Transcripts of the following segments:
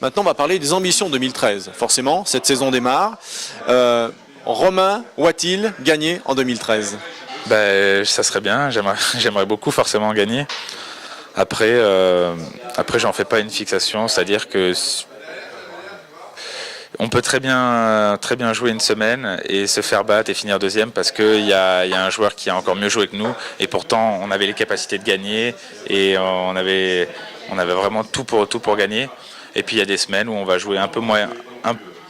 Maintenant, on va parler des ambitions 2013. Forcément, cette saison démarre. Romain Watil gagner en 2013? Ça serait bien, j'aimerais beaucoup forcément gagner. Après, j'en fais pas une fixation, c'est-à-dire que on peut très bien jouer une semaine et se faire battre et finir deuxième parce qu'il y a un joueur qui a encore mieux joué que nous et pourtant on avait les capacités de gagner et on avait vraiment tout pour gagner. Et puis il y a des semaines où on va jouer un peu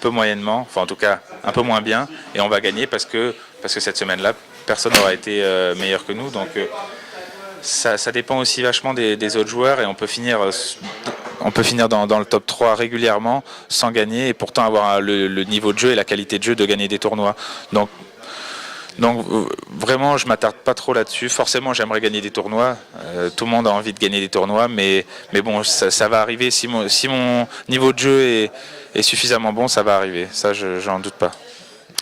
moyennement, enfin en tout cas un peu moins bien et on va gagner parce que cette semaine-là personne n'aura été meilleur que nous. Donc ça dépend aussi vachement des autres joueurs et on peut finir dans le top 3 régulièrement sans gagner et pourtant avoir le niveau de jeu et la qualité de jeu de gagner des tournois. Donc vraiment je m'attarde pas trop là-dessus. Forcément j'aimerais gagner des tournois, tout le monde a envie de gagner des tournois, mais bon ça va arriver si mon niveau de jeu est suffisamment bon, ça va arriver, ça j'en doute pas.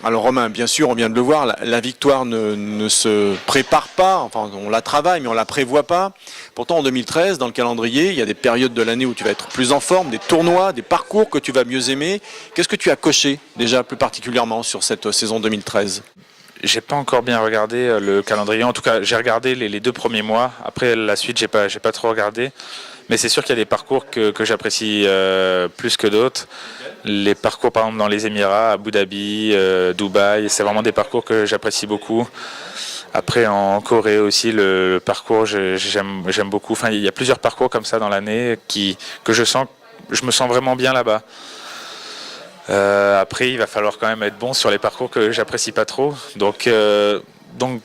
Alors Romain, bien sûr, on vient de le voir, la victoire ne se prépare pas, enfin on la travaille mais on la prévoit pas. Pourtant en 2013, dans le calendrier, il y a des périodes de l'année où tu vas être plus en forme, des tournois, des parcours que tu vas mieux aimer. Qu'est-ce que tu as coché déjà plus particulièrement sur cette saison 2013? J'ai pas encore bien regardé le calendrier, en tout cas j'ai regardé les 2 premiers mois, après la suite j'ai pas trop regardé. Mais c'est sûr qu'il y a des parcours que j'apprécie plus que d'autres. Les parcours par exemple dans les Émirats, Abu Dhabi, Dubaï, c'est vraiment des parcours que j'apprécie beaucoup. Après en Corée aussi, le parcours j'aime beaucoup. Enfin il y a plusieurs parcours comme ça dans l'année que je me sens vraiment bien là-bas. Après il va falloir quand même être bon sur les parcours que j'apprécie pas trop. Donc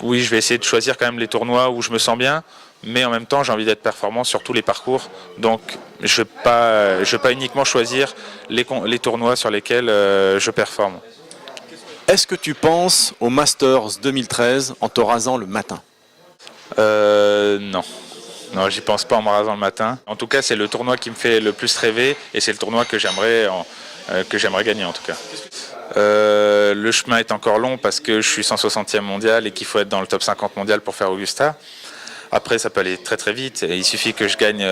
oui, je vais essayer de choisir quand même les tournois où je me sens bien. Mais en même temps, j'ai envie d'être performant sur tous les parcours. Donc, je ne vais pas uniquement choisir les tournois sur lesquels je performe. Est-ce que tu penses au Masters 2013 en te rasant le matin? Non. Non, j'y pense pas en me rasant le matin. En tout cas, c'est le tournoi qui me fait le plus rêver et c'est le tournoi que j'aimerais gagner en tout cas. Le chemin est encore long parce que je suis 160e mondial et qu'il faut être dans le top 50 mondial pour faire Augusta. Après, ça peut aller très très vite. Il suffit que je gagne,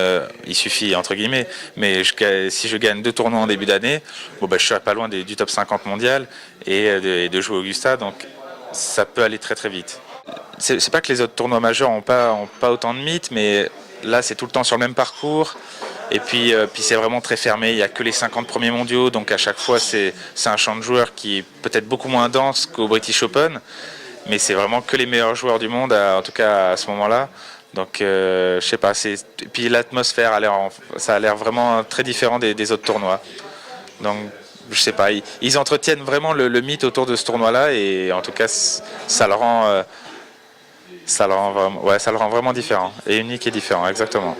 il suffit entre guillemets, mais si je gagne 2 tournois en début d'année, je serai pas loin du top 50 mondial et de jouer Augusta, donc ça peut aller très très vite. C'est pas que les autres tournois majeurs ont pas autant de mythes, mais là c'est tout le temps sur le même parcours. Et puis c'est vraiment très fermé, il n'y a que les 50 premiers mondiaux, donc à chaque fois c'est un champ de joueurs qui est peut-être beaucoup moins dense qu'au British Open. Mais c'est vraiment que les meilleurs joueurs du monde, en tout cas à ce moment-là. Donc, je sais pas. Puis l'atmosphère ça a l'air vraiment très différent des autres tournois. Donc, je sais pas. Ils entretiennent vraiment le mythe autour de ce tournoi-là et en tout cas, ça le rend vraiment différent et unique et différent, exactement.